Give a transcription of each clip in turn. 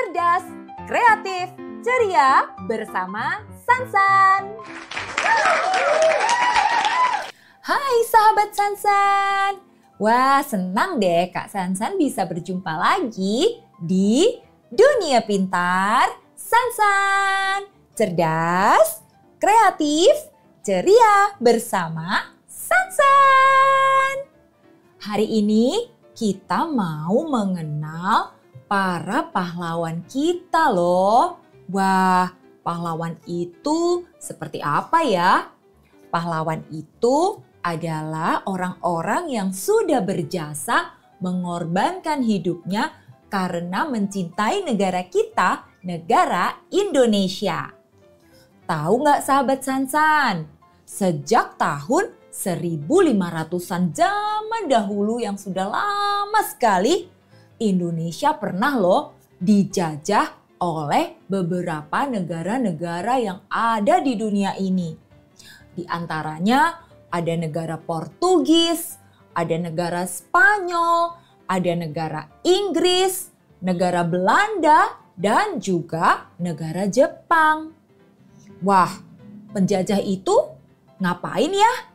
cerdas, kreatif, ceria bersama Sansan. Hai sahabat Sansan. Wah, senang deh Kak Sansan bisa berjumpa lagi di Dunia Pintar Sansan. Cerdas, kreatif, ceria bersama Sansan. Hari ini kita mau mengenal para pahlawan kita loh. Wah, pahlawan itu seperti apa ya? Pahlawan itu adalah orang-orang yang sudah berjasa mengorbankan hidupnya karena mencintai negara kita, negara Indonesia. Tahu nggak sahabat Sansan? Sejak tahun 1500-an zaman dahulu yang sudah lama sekali, Indonesia pernah loh dijajah oleh beberapa negara-negara yang ada di dunia ini. Di antaranya ada negara Portugis, ada negara Spanyol, ada negara Inggris, negara Belanda, dan juga negara Jepang. Wah, penjajah itu ngapain ya?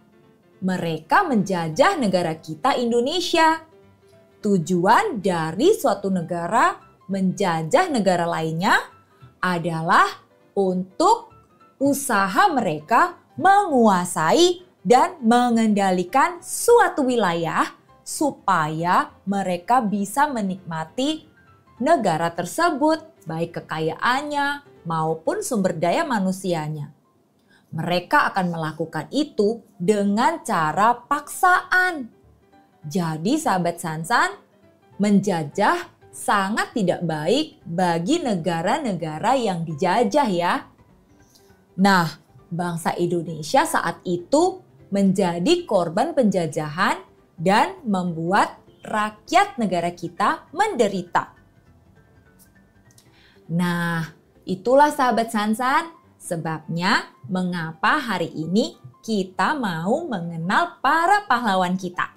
Mereka menjajah negara kita Indonesia. Tujuan dari suatu negara menjajah negara lainnya adalah untuk usaha mereka menguasai dan mengendalikan suatu wilayah supaya mereka bisa menikmati negara tersebut, baik kekayaannya maupun sumber daya manusianya. Mereka akan melakukan itu dengan cara paksaan. Jadi sahabat Sansan, menjajah sangat tidak baik bagi negara-negara yang dijajah ya. Nah, bangsa Indonesia saat itu menjadi korban penjajahan dan membuat rakyat negara kita menderita. Nah, itulah sahabat Sansan sebabnya mengapa hari ini kita mau mengenal para pahlawan kita.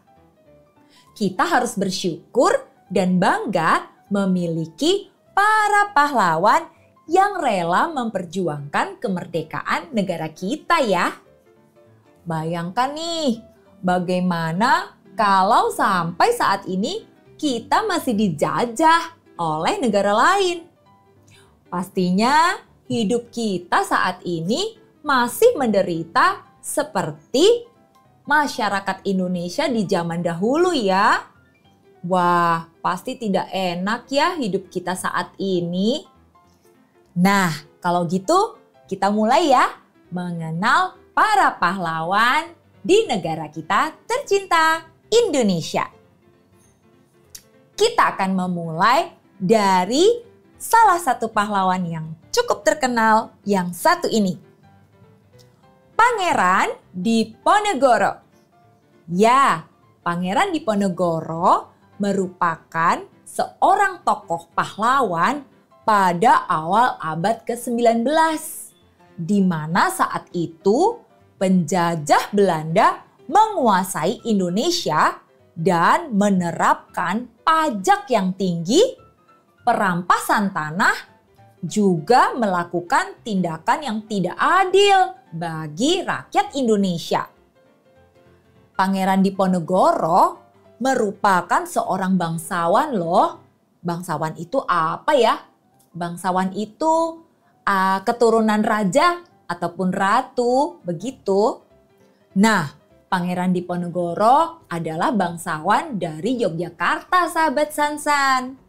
Kita harus bersyukur dan bangga memiliki para pahlawan yang rela memperjuangkan kemerdekaan negara kita ya. Bayangkan nih, bagaimana kalau sampai saat ini kita masih dijajah oleh negara lain. Pastinya hidup kita saat ini masih menderita seperti masyarakat Indonesia di zaman dahulu ya. Wah, pasti tidak enak ya hidup kita saat ini. Nah, kalau gitu kita mulai ya mengenal para pahlawan di negara kita tercinta Indonesia. Kita akan memulai dari salah satu pahlawan yang cukup terkenal yang satu ini. Pangeran Diponegoro. Ya, Pangeran Diponegoro merupakan seorang tokoh pahlawan pada awal abad ke-19. Di mana saat itu penjajah Belanda menguasai Indonesia dan menerapkan pajak yang tinggi, perampasan tanah, juga melakukan tindakan yang tidak adil bagi rakyat Indonesia. Pangeran Diponegoro merupakan seorang bangsawan loh. Bangsawan itu apa ya? Bangsawan itu keturunan raja ataupun ratu, begitu. Nah, Pangeran Diponegoro adalah bangsawan dari Yogyakarta, sahabat Sansan.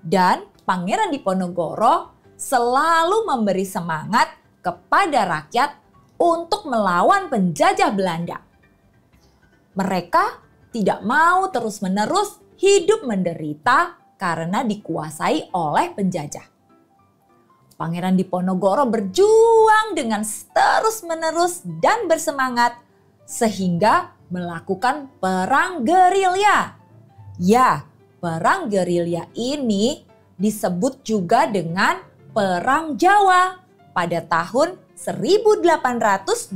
Dan Pangeran Diponegoro selalu memberi semangat kepada rakyat untuk melawan penjajah Belanda. Mereka tidak mau terus-menerus hidup menderita karena dikuasai oleh penjajah. Pangeran Diponegoro berjuang dengan terus-menerus dan bersemangat sehingga melakukan perang gerilya. Ya, perang gerilya ini disebut juga dengan Perang Jawa pada tahun 1825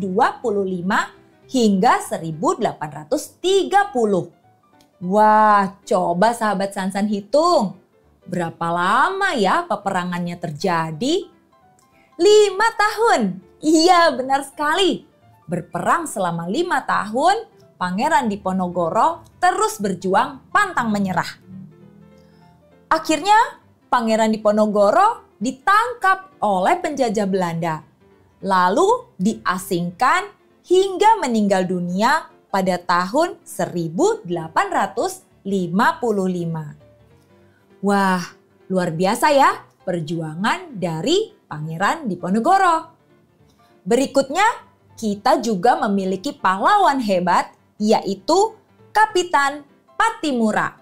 hingga 1830. Wah, coba sahabat Sansan hitung. Berapa lama ya peperangannya terjadi? 5 tahun. Iya, benar sekali. Berperang selama 5 tahun, Pangeran Diponegoro terus berjuang pantang menyerah. Akhirnya, Pangeran Diponegoro ditangkap oleh penjajah Belanda, lalu diasingkan hingga meninggal dunia pada tahun 1855. Wah, luar biasa ya perjuangan dari Pangeran Diponegoro. Berikutnya, kita juga memiliki pahlawan hebat, yaitu Kapitan Pattimura.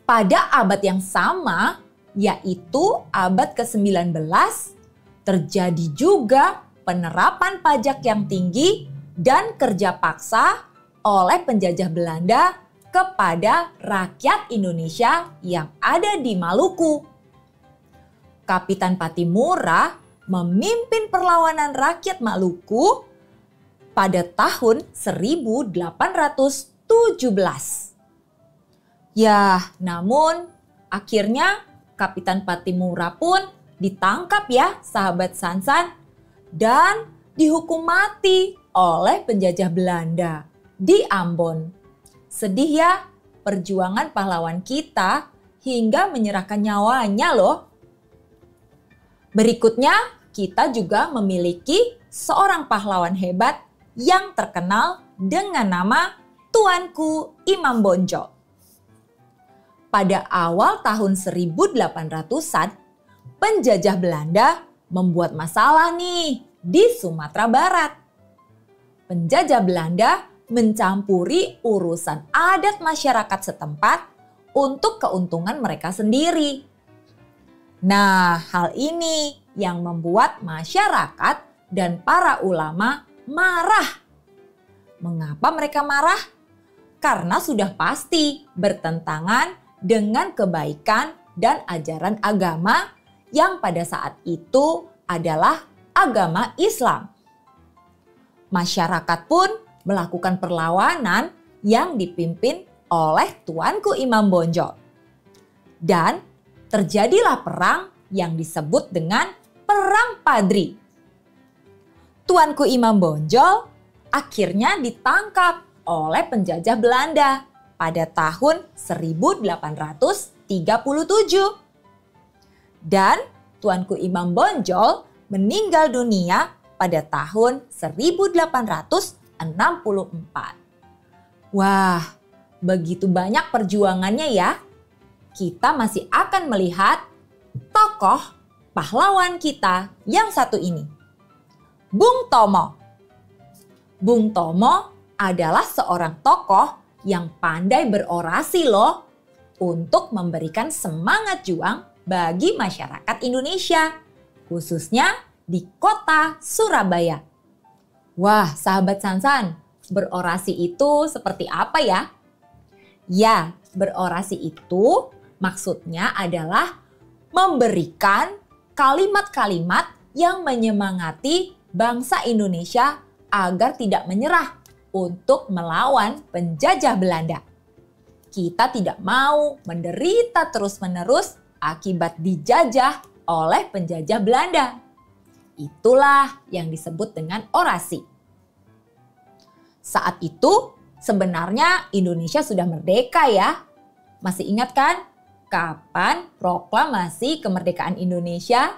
Pada abad yang sama, yaitu abad ke-19, terjadi juga penerapan pajak yang tinggi dan kerja paksa oleh penjajah Belanda kepada rakyat Indonesia yang ada di Maluku. Kapitan Pattimura memimpin perlawanan rakyat Maluku pada tahun 1817. Ya, namun akhirnya Kapitan Pattimura pun ditangkap ya sahabat Sansan dan dihukum mati oleh penjajah Belanda di Ambon. Sedih ya perjuangan pahlawan kita hingga menyerahkan nyawanya loh. Berikutnya kita juga memiliki seorang pahlawan hebat yang terkenal dengan nama Tuanku Imam Bonjol. Pada awal tahun 1800-an, penjajah Belanda membuat masalah nih di Sumatera Barat. Penjajah Belanda mencampuri urusan adat masyarakat setempat untuk keuntungan mereka sendiri. Nah, hal ini yang membuat masyarakat dan para ulama marah. Mengapa mereka marah? Karena sudah pasti bertentangan dengan kebaikan dan ajaran agama yang pada saat itu adalah agama Islam. Masyarakat pun melakukan perlawanan yang dipimpin oleh Tuanku Imam Bonjol. Dan terjadilah perang yang disebut dengan Perang Padri. Tuanku Imam Bonjol akhirnya ditangkap oleh penjajah Belanda pada tahun 1837. Dan Tuanku Imam Bonjol meninggal dunia pada tahun 1864. Wah, begitu banyak perjuangannya ya. Kita masih akan melihat tokoh pahlawan kita yang satu ini, Bung Tomo. Bung Tomo adalah seorang tokoh yang pandai berorasi loh untuk memberikan semangat juang bagi masyarakat Indonesia, khususnya di kota Surabaya. Wah, sahabat Sansan, berorasi itu seperti apa ya? Ya, berorasi itu maksudnya adalah memberikan kalimat-kalimat yang menyemangati bangsa Indonesia agar tidak menyerah untuk melawan penjajah Belanda. Kita tidak mau menderita terus-menerus akibat dijajah oleh penjajah Belanda. Itulah yang disebut dengan orasi. Saat itu sebenarnya Indonesia sudah merdeka ya. Masih ingat kan kapan proklamasi kemerdekaan Indonesia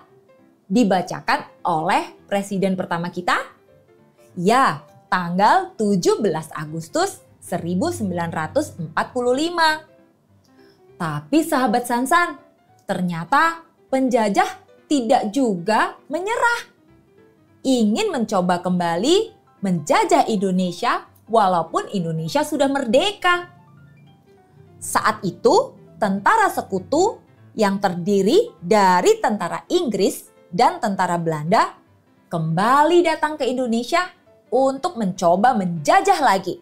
dibacakan oleh presiden pertama kita? Ya, tanggal 17 Agustus 1945. Tapi sahabat Sansan, ternyata penjajah tidak juga menyerah. Ingin mencoba kembali menjajah Indonesia walaupun Indonesia sudah merdeka. Saat itu, tentara sekutu yang terdiri dari tentara Inggris dan tentara Belanda kembali datang ke Indonesia untuk mencoba menjajah lagi.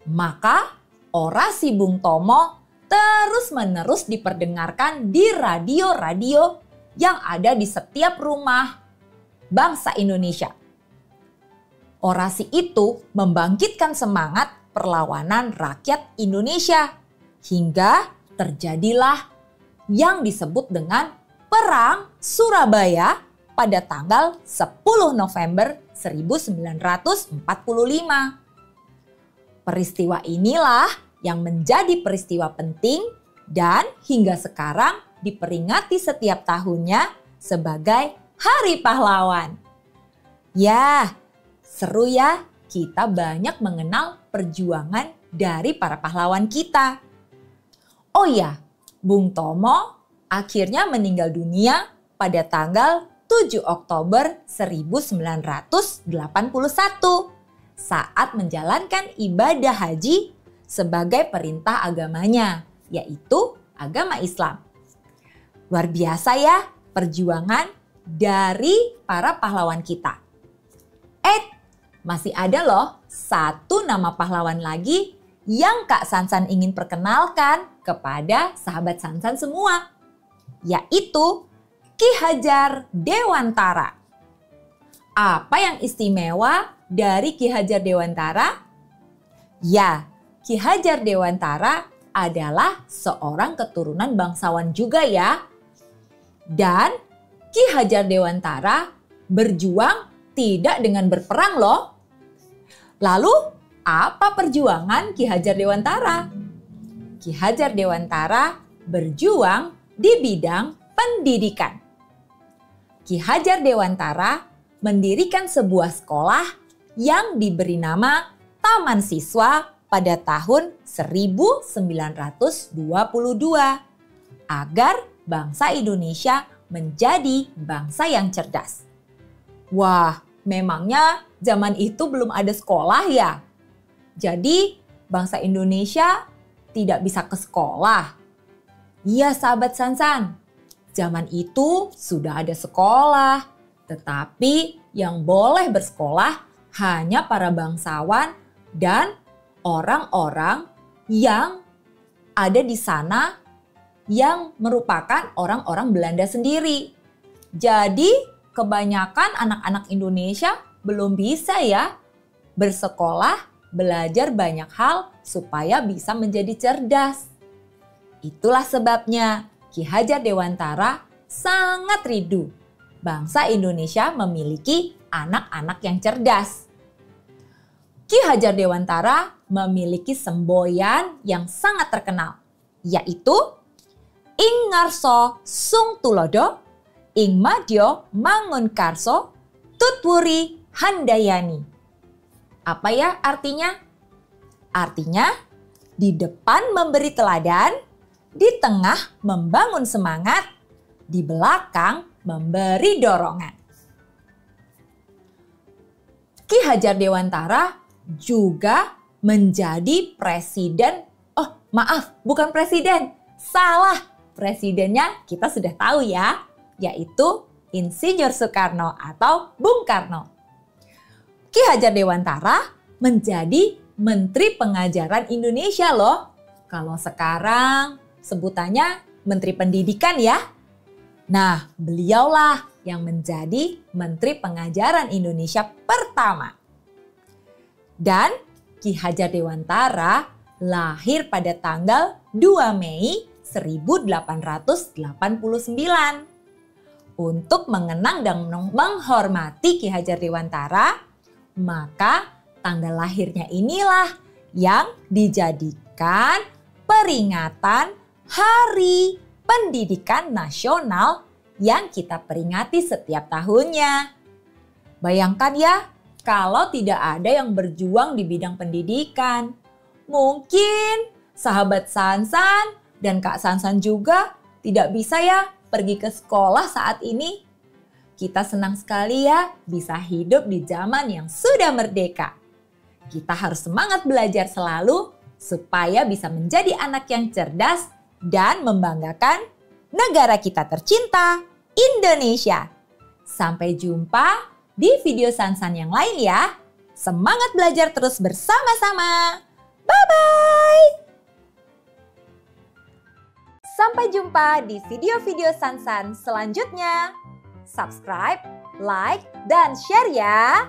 Maka orasi Bung Tomo terus-menerus diperdengarkan di radio-radio yang ada di setiap rumah bangsa Indonesia. Orasi itu membangkitkan semangat perlawanan rakyat Indonesia hingga terjadilah yang disebut dengan Perang Surabaya pada tanggal 10 November 1945. Peristiwa inilah yang menjadi peristiwa penting dan hingga sekarang diperingati setiap tahunnya sebagai Hari Pahlawan. Ya, seru ya, kita banyak mengenal perjuangan dari para pahlawan kita. Oh ya, Bung Tomo akhirnya meninggal dunia pada tanggal 7 Oktober 1981 saat menjalankan ibadah haji sebagai perintah agamanya, yaitu agama Islam. Luar biasa ya perjuangan dari para pahlawan kita. Masih ada loh satu nama pahlawan lagi yang Kak Sansan ingin perkenalkan kepada sahabat Sansan semua, yaitu Ki Hajar Dewantara. Apa yang istimewa dari Ki Hajar Dewantara? Ya, Ki Hajar Dewantara adalah seorang keturunan bangsawan juga ya. Dan Ki Hajar Dewantara berjuang tidak dengan berperang loh. Lalu apa perjuangan Ki Hajar Dewantara? Ki Hajar Dewantara berjuang di bidang pendidikan. Ki Hajar Dewantara mendirikan sebuah sekolah yang diberi nama Taman Siswa pada tahun 1922 agar bangsa Indonesia menjadi bangsa yang cerdas. Wah, memangnya zaman itu belum ada sekolah ya? Jadi bangsa Indonesia tidak bisa ke sekolah. Iya sahabat Sansan, zaman itu sudah ada sekolah. Tetapi yang boleh bersekolah hanya para bangsawan dan orang-orang yang ada di sana yang merupakan orang-orang Belanda sendiri. Jadi kebanyakan anak-anak Indonesia belum bisa ya bersekolah, belajar banyak hal supaya bisa menjadi cerdas. Itulah sebabnya Ki Hajar Dewantara sangat rindu bangsa Indonesia memiliki anak-anak yang cerdas. Ki Hajar Dewantara memiliki semboyan yang sangat terkenal, yaitu Ing Ngarso Sung Tulodo, Ing Madya Mangunkarso, Tutwuri Handayani. Apa ya artinya? Artinya di depan memberi teladan, di tengah membangun semangat, di belakang memberi dorongan. Ki Hajar Dewantara juga menjadi presiden. Oh maaf, bukan presiden. Salah, presidennya kita sudah tahu ya, yaitu Insinyur Soekarno atau Bung Karno. Ki Hajar Dewantara menjadi Menteri Pengajaran Indonesia loh. Kalau sekarang sebutannya Menteri Pendidikan ya. Nah, beliaulah yang menjadi Menteri Pengajaran Indonesia pertama. Dan Ki Hajar Dewantara lahir pada tanggal 2 Mei 1889. Untuk mengenang dan menghormati Ki Hajar Dewantara, maka tanggal lahirnya inilah yang dijadikan peringatan Hari Pendidikan Nasional yang kita peringati setiap tahunnya. Bayangkan ya, kalau tidak ada yang berjuang di bidang pendidikan, mungkin sahabat Sansan dan Kak Sansan juga tidak bisa ya pergi ke sekolah saat ini. Kita senang sekali ya bisa hidup di zaman yang sudah merdeka. Kita harus semangat belajar selalu supaya bisa menjadi anak yang cerdas dan membanggakan negara kita tercinta, Indonesia. Sampai jumpa di video Sansan yang lain ya. Semangat belajar terus bersama-sama. Bye-bye! Sampai jumpa di video-video Sansan selanjutnya. Subscribe, like, dan share ya.